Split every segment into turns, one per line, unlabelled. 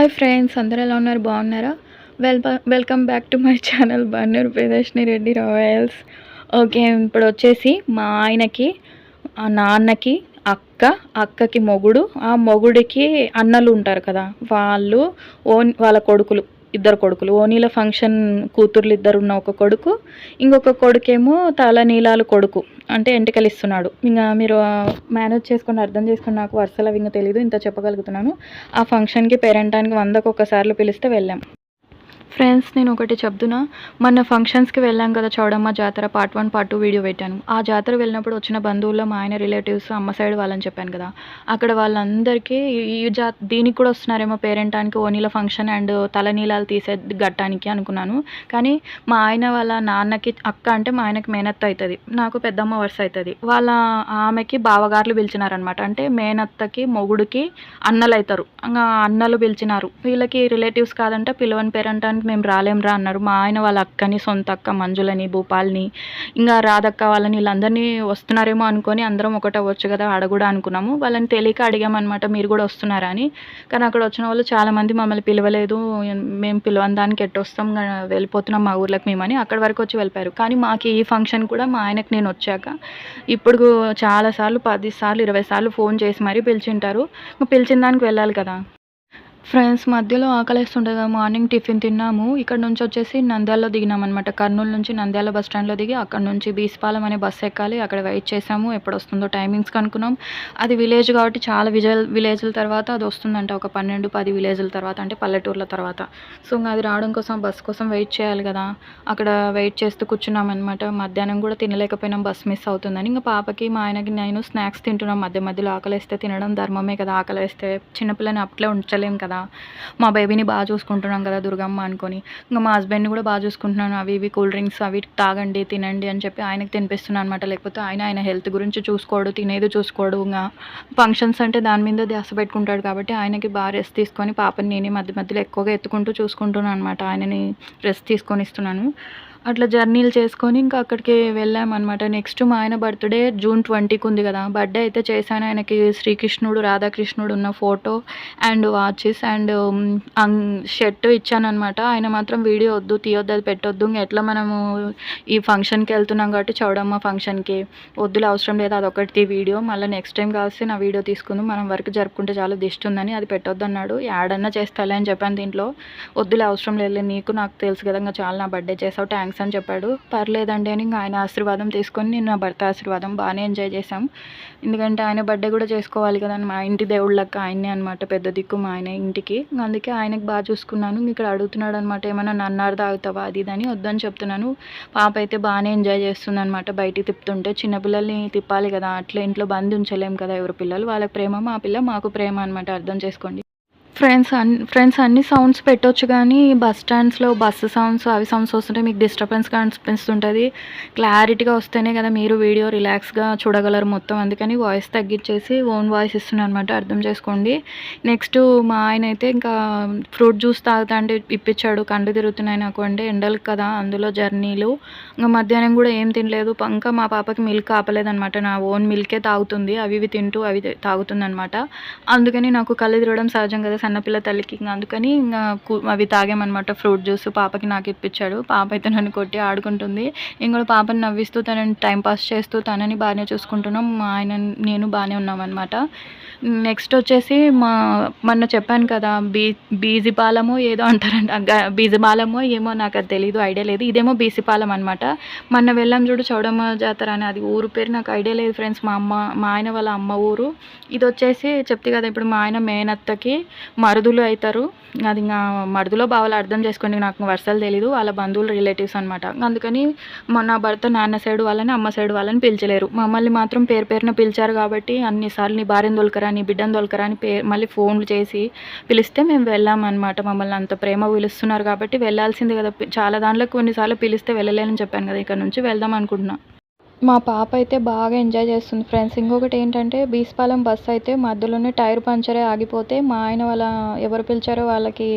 Hi friends, అందరూ ఎలా ఉన్నారు? బాగున్నారా? Welcome back to my channel Bannur Priyadarshini Reddy Royals. Okay, ఇప్పుడు వచ్చేసి మా ఆయనకి, ఆ నాన్నకి అక్కకి మొగుడు, ఆ మొగుడికి అన్నలు ఉంటారు కదా, వాళ్ళు వాళ్ళ కొడుకులు, ఇద్దరు కొడుకులు, ఓనీల ఫంక్షన్ కూతుర్లు ఇద్దరు ఉన్న ఒక కొడుకు, ఇంకొక కొడుకేమో తల నీలాలు కొడుకు, అంటే ఎంటికలు ఇస్తున్నాడు. ఇంకా మీరు మేనేజ్ చేసుకొని అర్థం చేసుకుని, నాకు వరుసలు అవి ఇంకా తెలీదు, ఇంత చెప్పగలుగుతున్నాను. ఆ ఫంక్షన్కి పేరెంటానికి 100కు ఒక్కసార్లు పిలిస్తే వెళ్ళాం. ఫ్రెండ్స్, నేను ఒకటి చెప్తున్నా. మొన్న ఫంక్షన్స్కి వెళ్ళాం కదా, చౌడమ్మ జాతర పార్ట్ 1 పార్ట్ 2 వీడియో పెట్టాను. ఆ జాతర వెళ్ళినప్పుడు వచ్చిన బంధువుల్లో మా ఆయన రిలేటివ్స్ అమ్మ సైడ్ వాళ్ళని చెప్పాను కదా, అక్కడ వాళ్ళందరికీ దీనికి కూడా వస్తున్నారేమో పేరెంటానికి, ఓనీల ఫంక్షన్ అండ్ తలనీలాలు తీసే గట్టానికి అనుకున్నాను. కానీ మా ఆయన వాళ్ళ నాన్నకి అక్క అంటే మా ఆయనకి మేనత్త అవుతుంది, నాకు పెద్దమ్మ వరుస అవుతుంది. వాళ్ళ ఆమెకి బావగారులు పిలిచినారనమాట. అంటే మేనత్తకి మొగుడికి అన్నలు అవుతారు, అన్నలు పిలిచినారు. వీళ్ళకి రిలేటివ్స్ కాదంటే పిలవని పేరెంటానికి మేము రాలేంరా అన్నారు. మా ఆయన వాళ్ళ అక్కని, సొంత అక్క మంజులని, భూపాల్ని, ఇంకా రాధక్క వాళ్ళని, వీళ్ళందరినీ వస్తున్నారేమో అనుకొని అందరం ఒకటి అవ్వచ్చు కదా ఆడ కూడా అనుకున్నాము. వాళ్ళని తెలియక అడిగామన్నమాట, మీరు కూడా వస్తున్నారా అని. కానీ అక్కడ వచ్చిన వాళ్ళు చాలామంది మమ్మల్ని పిలవలేదు, మేము పిలవని దానికి ఎట్టొస్తాం, వెళ్ళిపోతున్నాం మా ఊర్లోకి మేమని అక్కడి వరకు వచ్చి వెళ్ళిపోయారు. కానీ మాకు ఈ ఫంక్షన్ కూడా మా ఆయనకు నేను వచ్చాక ఇప్పుడు చాలాసార్లు 10 సార్లు 20 సార్లు ఫోన్ చేసి మరీ పిలిచింటారు. పిలిచిన దానికి వెళ్ళాలి కదా. ఫ్రెండ్స్, మధ్యలో ఆకలేస్తుంటుంది కదా, మార్నింగ్ టిఫిన్ తిన్నాము. ఇక్కడ నుంచి వచ్చేసి నంద్యాలలో దిగినామన్నమాట. కర్నూలు నుంచి నంద్యాల బస్ స్టాండ్లో దిగి అక్కడ నుంచి బీస్పాలెం అనే బస్సు ఎక్కాలి. అక్కడ వెయిట్ చేసాము, ఎప్పుడు వస్తుందో టైమింగ్స్ కనుక్కున్నాం. అది విలేజ్ కాబట్టి చాలా విలేజ్ల తర్వాత అది వస్తుందంట, ఒక 12-10 విలేజ్ల తర్వాత, అంటే పల్లెటూర్ల తర్వాత. సో ఇంకా అది రావడం కోసం బస్ కోసం వెయిట్ చేయాలి కదా. అక్కడ వెయిట్ చేస్తూ కూర్చున్నాం అనమాట. మధ్యాహ్నం కూడా తినలేకపోయినాం, బస్ మిస్ అవుతుందని. ఇంకా పాపకి మా ఆయనకి నేను స్నాక్స్ తింటున్నాం. మధ్యలో ఆకలిస్తే తినడం ధర్మమే కదా, ఆకలిస్తే చిన్నపిల్లని అట్లే ఉంచలేం కదా. మా బేబీని బాగా చూసుకుంటున్నాం కదా దుర్గమ్మ అనుకొని. ఇంకా మా హస్బెండ్ని కూడా బాగా చూసుకుంటున్నాను. అవి ఇవి కూల్ డ్రింక్స్ అవి తాగండి, తినండి అని చెప్పి ఆయనకి తినిపిస్తున్నాను అనమాట. లేకపోతే ఆయన హెల్త్ గురించి చూసుకోడు, తినేది చూసుకోడు. ఇంకా ఫంక్షన్స్ అంటే దాని మీద ధ్యాస పెట్టుకుంటాడు కాబట్టి ఆయనకి బాగా రెస్ట్ తీసుకొని పాపని నేనే మధ్యలో ఎక్కువగా ఎత్తుకుంటూ చూసుకుంటున్నాను అనమాట. ఆయనని రెస్ట్ తీసుకొని ఇస్తున్నాను. అట్లా జర్నీలు చేసుకొని ఇంకా అక్కడికి వెళ్ళామన్నమాట. నెక్స్ట్ మా ఆయన బర్త్డే జూన్ 20కి ఉంది కదా. బర్త్డే అయితే చేశాను. ఆయనకి శ్రీకృష్ణుడు, రాధాకృష్ణుడు ఉన్న photo and watches and shirt ఇచ్చానమాట. ఆయన మాత్రం వీడియో వద్దు, తీయొద్దు, అది పెట్టొద్దు, ఇంకా ఎట్లా మనము ఈ ఫంక్షన్కి వెళ్తున్నాం కాబట్టి చౌడమ్మ ఫంక్షన్కి వద్దులే, అవసరం లేదు, అదొకటి వీడియో, మళ్ళీ నెక్స్ట్ టైం కావస్తే నా వీడియో తీసుకుందాం, మనం వర్క్ జరుపుకుంటే చాలా దిష్టి ఉందని అది పెట్టొద్దు అన్నాడు. యాడన్నా చేస్తాలే అని చెప్పాను. దీంట్లో వద్దులే, అవసరం లేదు, నీకు నాకు తెలుసు కదా, ఇంకా చాలా నా బర్త్డే చేసావు, థ్యాంక్స్ అని చెప్పాడు. పర్లేదండి అని ఇంకా ఆయన ఆశీర్వాదం తీసుకొని నేను నా భర్త ఆశీర్వాదం బాగానే ఎంజాయ్ చేసాం. ఎందుకంటే ఆయన బర్త్డే కూడా చేసుకోవాలి కదా, మా ఇంటి దేవుళ్ళక్క ఆయనే అనమాట, పెద్ద దిక్కు మా ఆయన ఇంటికి. అందుకే ఆయనకి బాగా చూసుకున్నాను. ఇక్కడ అడుగుతున్నాడు అనమాట, ఏమైనా నన్నారు తాగుతావా అది ఇదని. వద్దని చెప్తున్నాను. పాప అయితే బాగానే ఎంజాయ్ చేస్తుంది అనమాట. బయటికి తిప్పుతుంటే చిన్నపిల్లల్ని తిప్పాలి కదా, అట్లా ఇంట్లో బంద్ ఉంచలేం కదా. ఎవరి పిల్లలు వాళ్ళకి ప్రేమ, మా పిల్ల మాకు ప్రేమ అనమాట, అర్థం చేసుకోండి. ఫ్రెండ్స్ అన్ని సౌండ్స్ పెట్టొచ్చు కానీ బస్ స్టాండ్స్లో బస్సు సౌండ్స్ అవి సౌండ్స్ వస్తుంటే మీకు డిస్టర్బెన్స్గా అనిపిస్తుంటుంది. క్లారిటీగా వస్తేనే కదా మీరు వీడియో రిలాక్స్గా చూడగలరు మొత్తం. అందుకని వాయిస్ తగ్గించేసి ఓన్ వాయిస్ ఇస్తున్నాను అనమాట, అర్థం చేసుకోండి. నెక్స్ట్ మా ఆయన అయితే ఇంకా ఫ్రూట్ జ్యూస్ తాగుతా అంటే ఇప్పించాడు. కండ్లు తిరుగుతున్నాయి నాకు, అంటే ఎండలు కదా, అందులో జర్నీలు. ఇంకా మధ్యాహ్నం కూడా ఏం తినలేదు. ఇంకా మా పాపకి మిల్క్ ఆపలేదనమాట, నా ఓన్ మిల్కే తాగుతుంది. అవి ఇవి తింటూ అవి తాగుతుంది అనమాట. అందుకని నాకు కళ్ళు తిరగడం సహజం కదా సన్నపిల్ల తల్లికి. అందుకని ఇంకా అవి తాగామన్నమాట, ఫ్రూట్ జ్యూస్. పాపకి నాకు ఇప్పించాడు. పాప అయితే నన్ను కొట్టి ఆడుకుంటుంది. నేను కూడా పాపని నవ్విస్తూ తనని టైంపాస్ చేస్తూ తనని బాగానే చూసుకుంటున్నాం. మా ఆయన నేను బాగానే ఉన్నామన్నమాట. నెక్స్ట్ వచ్చేసి మొన్న చెప్పాను కదా, బీజిపాలెమో ఏదో అంటారంట, బీజిపాలెమో ఏమో నాకు అది తెలీదు, ఐడియా లేదు. ఇదేమో బీసిపాలెం అనమాట. మొన్న వెళ్ళాం చూడు చౌడమ్మ జాతర అని, అది ఊరు పేరు నాకు ఐడియా లేదు ఫ్రెండ్స్. మా ఆయన వాళ్ళ అమ్మ ఊరు. ఇది వచ్చేసి చెప్తే కదా, ఇప్పుడు మా ఆయన మేనత్తకి మరుదులు అవుతారు. అది ఇంకా మరుదులో బావలు అర్థం చేసుకోండి, నాకు వరుసలు తెలీదు, వాళ్ళ బంధువులు రిలేటివ్స్ అనమాట. అందుకని నా భర్త నాన్న సైడ్ వాళ్ళని అమ్మ సైడ్ వాళ్ళని పిలిచలేరు, మమ్మల్ని మాత్రం పేరున పిలిచారు. కాబట్టి అన్నిసార్లు నీ భార్యను దొలకరా, నీ బిడ్డను దొలకరా అని మళ్ళీ ఫోన్లు చేసి పిలిస్తే మేము వెళ్ళామన్నమాట. మమ్మల్ని అంత ప్రేమ పిలుస్తున్నారు కాబట్టి వెళ్ళాల్సింది కదా. చాలా దాంట్లో కొన్నిసార్లు పిలిస్తే వెళ్ళలేనని చెప్పాను కదా, ఇక్కడ నుంచి వెళ్దాం అనుకుంటున్నాను. మా పాప అయితే బాగా ఎంజాయ్ చేస్తుంది ఫ్రెండ్స్. ఇంకొకటి ఏంటంటే బీస్పాలెం బస్సు అయితే మధ్యలోనే టైర్ పంచరే ఆగిపోతే మా ఆయన వాళ్ళ ఎవరు పిలిచారో వాళ్ళకి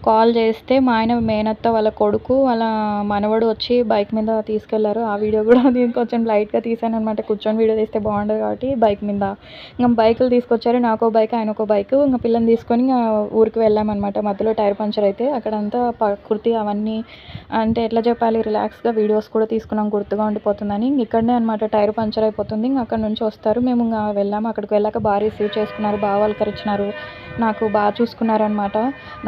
కాల్ చేస్తే మా ఆయన మేనత్త వాళ్ళ కొడుకు వాళ్ళ మనవడు వచ్చి బైక్ మీద తీసుకెళ్లారు. ఆ వీడియో కూడా నేను కొంచెం లైట్గా తీసాను అనమాట. కూర్చొని వీడియో తీస్తే బాగుండదు కాబట్టి బైక్ మీద ఇంకా బైకులు తీసుకొచ్చారు. నాకో బైక్ ఆయనకో బైక్. ఇంకా పిల్లని తీసుకొని ఇంకా ఊరికి వెళ్ళామన్నమాట. మధ్యలో టైర్ పంచర్ అయితే అక్కడంతా ప్రకృతి అవన్నీ అంటే ఎట్లా చెప్పాలి, రిలాక్స్గా వీడియోస్ కూడా తీసుకున్నాం గుర్తుగా ఉండిపోతుందని. ఇక్కడనే అనమాట టైర్ పంచర్ అయిపోతుంది. ఇంకా అక్కడ నుంచి వస్తారు. మేము ఇంకా వెళ్ళాము. అక్కడికి వెళ్ళాక బాగా రిసీవ్ చేసుకున్నారు, బాగా పలకరించినారు, నాకు బాగా చూసుకున్నారనమాట.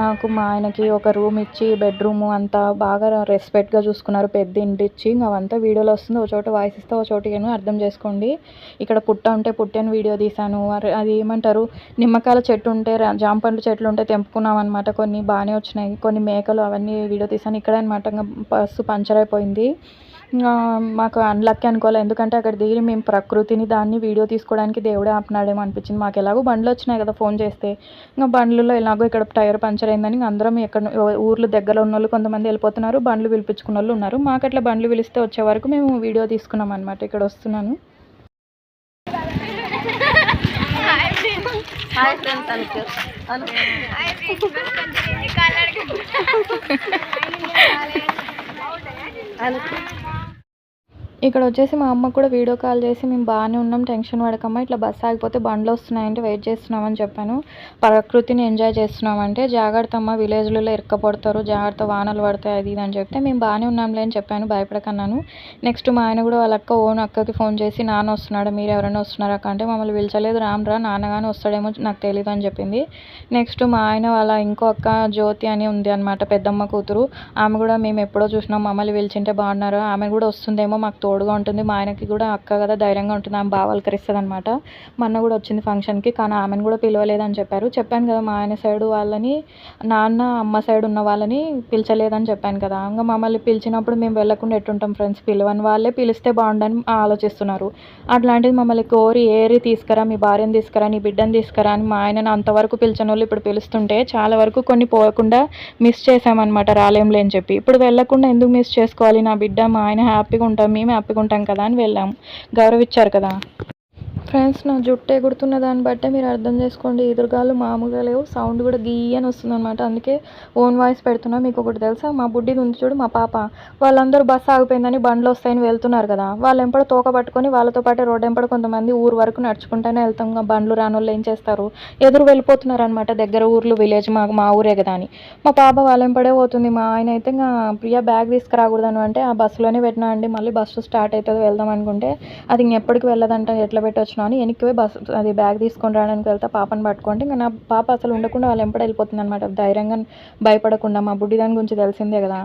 నాకు మా ఆయనకి ఒక రూమ్ ఇచ్చి బెడ్రూమ్ అంతా బాగా రెస్పెక్ట్గా చూసుకున్నారు, పెద్ద ఇంటి ఇచ్చి. ఇంకా అవంతా వీడియోలో వస్తుంది. ఒక చోట వాయిస్ ఇస్తే ఒక చోట ఏమో అర్థం చేసుకోండి. ఇక్కడ పుట్ట ఉంటే పుట్టని వీడియో తీశాను. అది ఏమంటారు, నిమ్మకాయల చెట్టు ఉంటే జామ పండ్ల చెట్లు ఉంటే తెంపుకున్నాం అనమాట. కొన్ని బాగానే వచ్చినాయి, కొన్ని మేకలు అవన్నీ వీడియో తీశాను. ఇక్కడే అనమాట ఇంకా బస్సు పంచర్ అయిపోయింది. మాకు అన్లక్కీ అనుకోవాలి, ఎందుకంటే అక్కడ దిగి మేము ప్రకృతిని దాన్ని వీడియో తీసుకోవడానికి దేవుడే ఆపినాడేమో అనిపించింది. మాకు ఎలాగో బండ్లు వచ్చినాయి కదా ఫోన్ చేస్తే. ఇంకా బండ్లలో ఎలాగో ఇక్కడ టైర్ పంచర్ అయిందని అందరం ఎక్కడ ఊర్లు దగ్గర ఉన్న వాళ్ళు కొంతమంది వెళ్ళిపోతున్నారు, బండ్లు పిలిపించుకున్న వాళ్ళు ఉన్నారు. మాకు అట్లా బండ్లు పిలిస్తే వచ్చే వరకు మేము వీడియో తీసుకున్నాం అనమాట. ఇక్కడ వస్తున్నాను. ఇక్కడ వచ్చేసి మా అమ్మ కూడా వీడియో కాల్ చేసి మేము బాగానే ఉన్నాం, టెన్షన్ పడకమ్మా, ఇట్లా బస్సు ఆగిపోతే బండ్లు వస్తున్నాయంటే వెయిట్ చేస్తున్నామని చెప్పాను. ప్రకృతిని ఎంజాయ్ చేస్తున్నామంటే జాగ్రత్త అమ్మ, విలేజ్లలో ఇరక్కపోడతారు, జాగ్రత్త వానలు పడతాయి అది ఇది అని చెప్తే మేము బాగానే ఉన్నాంలే అని చెప్పాను, భయపడకన్నాను. నెక్స్ట్ మా ఆయన కూడా వాళ్ళ అక్కకి ఫోన్ చేసి నాన్న వస్తున్నాడు, మీరు ఎవరైనా వస్తున్నారా అంటే మమ్మల్ని పిలిచలేదు, రామ్రా నాన్నగానే వస్తాడేమో నాకు తెలియదు అని చెప్పింది. నెక్స్ట్ మా ఆయన వాళ్ళ ఇంకో అక్క జ్యోతి అని ఉంది అనమాట, పెద్దమ్మ కూతురు. ఆమె కూడా మేము ఎప్పుడో చూసినాం, మమ్మల్ని పిలిచింటే బాగున్నారు, ఆమె కూడా వస్తుందేమో మాకు తోడుగా ఉంటుంది. మా ఆయనకి కూడా అక్క కదా ధైర్యంగా ఉంటుంది, ఆమె బాగా వలకరిస్తుంది అనమాట. మొన్న కూడా వచ్చింది ఫంక్షన్కి, కానీ ఆమెను కూడా పిలవలేదని చెప్పారు. చెప్పాను కదా మా ఆయన సైడ్ వాళ్ళని, నాన్న అమ్మ సైడ్ ఉన్న వాళ్ళని పిలిచలేదని చెప్పాను కదా. ఇంకా మమ్మల్ని పిలిచినప్పుడు మేము వెళ్ళకుండా ఎట్టుంటాం ఫ్రెండ్స్, పిలవని వాళ్ళే పిలిస్తే బాగుండని ఆలోచిస్తున్నారు. అట్లాంటిది మమ్మల్ని కోరి ఏరి తీసుకురా, మీ భార్యను తీసుకురా, నీ బిడ్డను తీసుకురా అని మా ఆయనను అంతవరకు పిలిచిన వాళ్ళు ఇప్పుడు పిలుస్తుంటే చాలా వరకు కొన్ని పోకుండా మిస్ చేసామన్నమాట, రాలేంలే అని చెప్పి. ఇప్పుడు వెళ్ళకుండా ఎందుకు మిస్ చేసుకోవాలి, నా బిడ్డ మా ఆయన హ్యాపీగా ఉంటాం, మేము హ్యాపీగా ఉంటాం కదా అని వెళ్ళాము, గౌరవించారు కదా. ఫ్రెండ్స్ నా జుట్టు ఎగురుతున్న దాన్ని బట్టే మీరు అర్థం చేసుకోండి, ఎదురుగాలు మామూలుగా లేవు, సౌండ్ కూడా గీయని వస్తుంది అనమాట. అందుకే ఓన్ వాయిస్ పెడుతున్నా. మీకు ఒకటి తెలుసా, మా బుడ్డిది ఉంది చూడు మా పాప, వాళ్ళందరూ బస్సు ఆగిపోయిందని బండ్లు వస్తాయని వెళ్తున్నారు కదా, వాళ్ళు ఎంపడ తోక పట్టుకొని వాళ్ళతో పాటే రోడ్డు ఎంపడ కొంతమంది ఊరు వరకు నడుచుకుంటూనే వెళ్తాం. బండ్లు రాని వాళ్ళు ఏం చేస్తారు, ఎదురు వెళ్ళిపోతున్నారు అనమాట, దగ్గర ఊర్లు విలేజ్ మా ఊరే కదా అని. మా పాప వాళ్ళ ఎంపడే పోతుంది. మా ఆయన అయితే ఇంకా ప్రియా బ్యాగ్ తీసుకురాకూడదని అంటే ఆ బస్సులోనే పెట్టినా అండి, మళ్ళీ బస్సు స్టార్ట్ అవుతుంది వెళ్దాం అనుకుంటే అది ఇంకెప్పటికి వెళ్ళదంట, ఎట్లా పెట్టొచ్చు అని వెనక్కి బస్సు అది బ్యాగ్ తీసుకొని రావడానికి వెళ్తా పాపను పట్టుకుంటే ఇంకా నా పాప అసలు ఉండకుండా వాళ్ళు ఎంపడ వెళ్ళిపోతుంది అనమాట, ధైర్యంగా భయపడకుండా. మా బుడ్డి దాని గురించి తెలిసిందే కదా,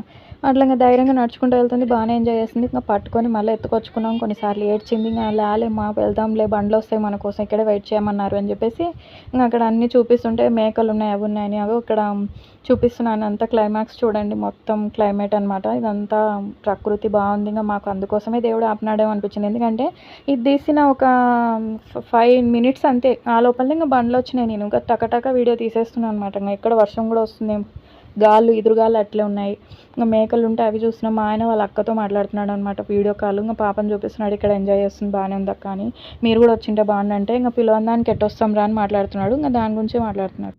అట్లా ఇంకా ధైర్యంగా నడుచుకుంటూ వెళ్తుంది, బాగానే ఎంజాయ్ చేస్తుంది. ఇంకా పట్టుకొని మళ్ళీ ఎత్తుకొచ్చుకున్నాం, కొన్నిసార్లు ఏడ్చింది. ఇంకా లేలే మా వెళ్దాంలే, బండ్లు వస్తాయి మన కోసం, ఇక్కడే వెయిట్ చేయమన్నారు అని చెప్పేసి ఇంకా అక్కడ అన్నీ చూపిస్తుంటే మేకలు ఉన్నాయి అవి ఉన్నాయని అవి ఇక్కడ చూపిస్తున్నాను. అంతా క్లైమాక్స్ చూడండి, మొత్తం క్లైమేట్ అనమాట, ఇదంతా ప్రకృతి బాగుంది. ఇంకా మాకు అందుకోసమే దేవుడు ఆపినాడేమో అనిపించింది, ఎందుకంటే ఇది తీసిన ఒక 5 minutes అంతే, ఆ లోపలనే ఇంకా బండ్లు వచ్చినాయి. నేను ఇంకా టకటక వీడియో తీసేస్తున్నాను అనమాట. ఇంకా ఎక్కడ వర్షం కూడా వస్తుంది, గాళ్ళు ఎదురుగాళ్ళు అట్లే ఉన్నాయి. ఇంకా మేకలు ఉంటే అవి చూస్తున్నాం. మా ఆయన వాళ్ళ అక్కతో మాట్లాడుతున్నాడు అనమాట వీడియో కాల్, ఇంకా పాపను చూపిస్తున్నాడు, ఇక్కడ ఎంజాయ్ చేస్తుంది బాగానే ఉంది అక్క అని, మీరు కూడా వచ్చింటే బాగుందంటే ఇంకా పిలవడానికి ఎట్టొస్తాం రా అని మాట్లాడుతున్నాడు. ఇంకా దాని గురించి మాట్లాడుతున్నాడు.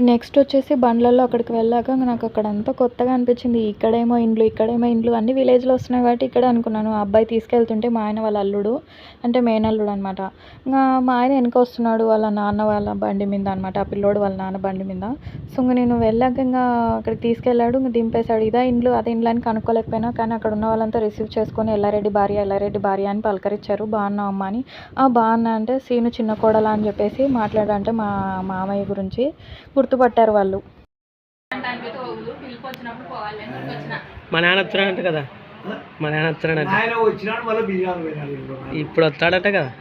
నెక్స్ట్ వచ్చేసి బండ్లలో అక్కడికి వెళ్ళాక నాకు అక్కడంతా కొత్తగా అనిపించింది. ఇక్కడేమో ఇండ్లు అన్ని విలేజ్లో వస్తున్నాయి కాబట్టి ఇక్కడే అనుకున్నాను. ఆ అబ్బాయి తీసుకెళ్తుంటే మా ఆయన వాళ్ళ అల్లుడు అంటే మేనల్లుడు అనమాట. ఇంకా మా ఆయన వెనక వస్తున్నాడు వాళ్ళ నాన్న వాళ్ళ బండి మీద అనమాట, ఆ పిల్లోడు వాళ్ళ నాన్న బండి మీద. సో ఇంకా నేను వెళ్ళాక ఇంకా అక్కడికి తీసుకెళ్ళాడు, ఇంకా దింపేశాడు. ఇదే ఇండ్లు అదే ఇండ్లు అని కనుక్కోలేకపోయినా, కానీ అక్కడ ఉన్న వాళ్ళంతా రిసీవ్ చేసుకొని ఎల్లారెడ్డి భార్య అని పలకరించారు, బాగున్నావు అమ్మ అని. బాగున్నా అంటే సీను చిన్న కోడల అని చెప్పేసి మాట్లాడంటే మా మామయ్య గురించి గుర్తుపట్టారు వాళ్ళు.
మా నాన్న వస్తున్నాడంట కదా, మా నాన్న వస్తున్నాడంట, ఇప్పుడు వస్తాడట కదా,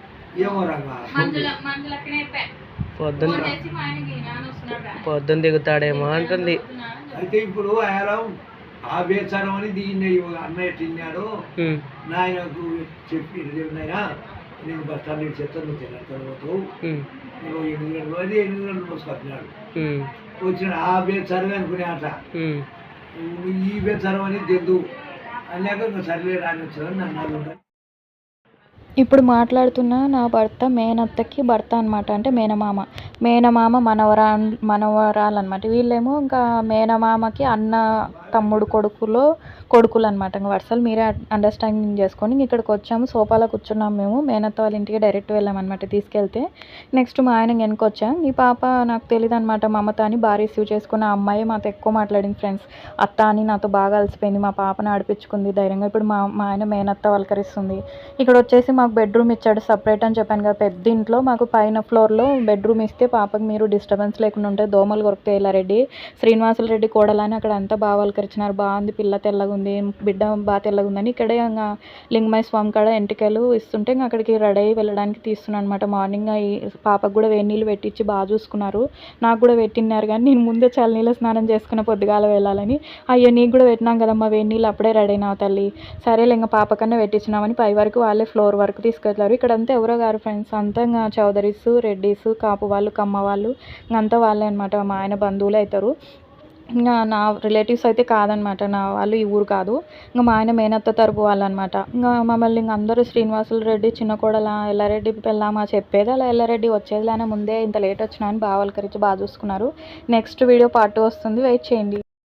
పొద్దున్న దిగుతాడేమో అంటుంది.
అయితే ఇప్పుడు ఆ బేచారం అని దీన్ని అన్నయ్య తిన్నాడు, నాయనకు చెప్పి నాయన నేను బస్ స్టాండ్ చెప్తాను తినకపోతావు, నువ్వు 8 గంటలు అది 8 గంటలు మోసుకొచ్చినాడు వచ్చినాడు. ఆ బేచారం అనుకునే ఆట ఈ బేచారం అని తెద్దు అన్నాక ఇంకా సరిలే రాని వచ్చాడని నన్ను.
ఇప్పుడు మాట్లాడుతున్న నా భర్త మేనత్తకి భర్త అనమాట. అంటే మేనమామ మనవరాలనమాట. వీళ్ళేమో ఇంకా మేనమామకి అన్న తమ్ముడు కొడుకులు అనమాట. ఇంక వరుసలు మీరే అండర్స్టాండింగ్ చేసుకొని ఇక్కడికి వచ్చాము. సోఫాలో కూర్చున్నాము మేము. మేనత్త వాళ్ళ ఇంటికి డైరెక్ట్ వెళ్ళామన్నమాట తీసుకెళ్తే. నెక్స్ట్ మా ఆయన వెనకొచ్చాం. ఈ పాప నాకు తెలియదు అనమాట, మమత అని బాగా రిసీవ్ చేసుకున్న అమ్మాయి మాతో ఎక్కువ మాట్లాడింది ఫ్రెండ్స్. అత్త అని నాతో బాగా అలసిపోయింది. మా పాపను ఆడిపించుకుంది ధైర్యంగా. ఇప్పుడు మా ఆయన మేనత్త వలకరిస్తుంది. ఇక్కడ వచ్చేసి మాకు బెడ్రూమ్ ఇచ్చాడు సపరేట్ అని చెప్పాను కదా, పెద్ద ఇంట్లో మాకు పైన ఫ్లోర్లో బెడ్రూమ్ ఇస్తే పాపకి మీరు డిస్టర్బెన్స్ లేకుండా ఉంటే దోమలు కొరికితే రెడ్డి శ్రీనివాసులు రెడ్డి కోడలని అక్కడ అంతా బాగా వలకరించినారు. బాగుంది, పిల్ల తెల్లగా ఉంది, బిడ్డ బాగా తెల్లగా ఉందని ఇక్కడే ఇంకా లింగమయ్య స్వామి కాడ ఎంటికలు ఇస్తుంటే ఇంకా అక్కడికి రెడీ అయ్యి వెళ్ళడానికి తీస్తున్నాను అనమాట. మార్నింగ్ ఈ పాపకు కూడా వేడి నీళ్ళు పెట్టించి బాగా చూసుకున్నారు. నాకు కూడా పెట్టినారు కానీ నేను ముందే చల్లనీళ్ళ స్నానం చేసుకున్న పొద్దుగాల వెళ్ళాలని. అయ్యో నీకు కూడా పెట్టినాం కదమ్మా వేడి నీళ్ళు, అప్పుడే రెడీ అయినావు తల్లి, సరేలే ఇంకా పాప కన్నా పెట్టించినామని పై వరకు వాళ్ళే ఫ్లోర్ వరకు తీసుకెళ్తారు. ఇక్కడంతా ఎవరో గారు ఫ్రెండ్స్, అంతా ఇంకా చౌదరీస్, రెడ్డీస్, కాపు వాళ్ళు, కమ్మ వాళ్ళు, ఇంకంతా వాళ్ళే అనమాట. మా ఆయన బంధువులు అవుతారు. ఇంకా నా రిలేటివ్స్ అయితే కాదనమాట, నా వాళ్ళు ఈ ఊరు కాదు. ఇంకా మా ఆయన మేనత్త తరపు వాళ్ళు అనమాట. ఇంకా మమ్మల్ని ఇంక అందరూ శ్రీనివాసులు రెడ్డి చిన్న కోడలా ఎల్లారెడ్డి పెళ్ళామా చెప్పేది అలా ఎల్లారెడ్డి వచ్చేదిలానే ముందే ఇంత లేట్ వచ్చినా అని బాగా వలకరించి బాగా చూసుకున్నారు. నెక్స్ట్ వీడియో పార్ట్ 2 వస్తుంది, వెయిట్ చేయండి.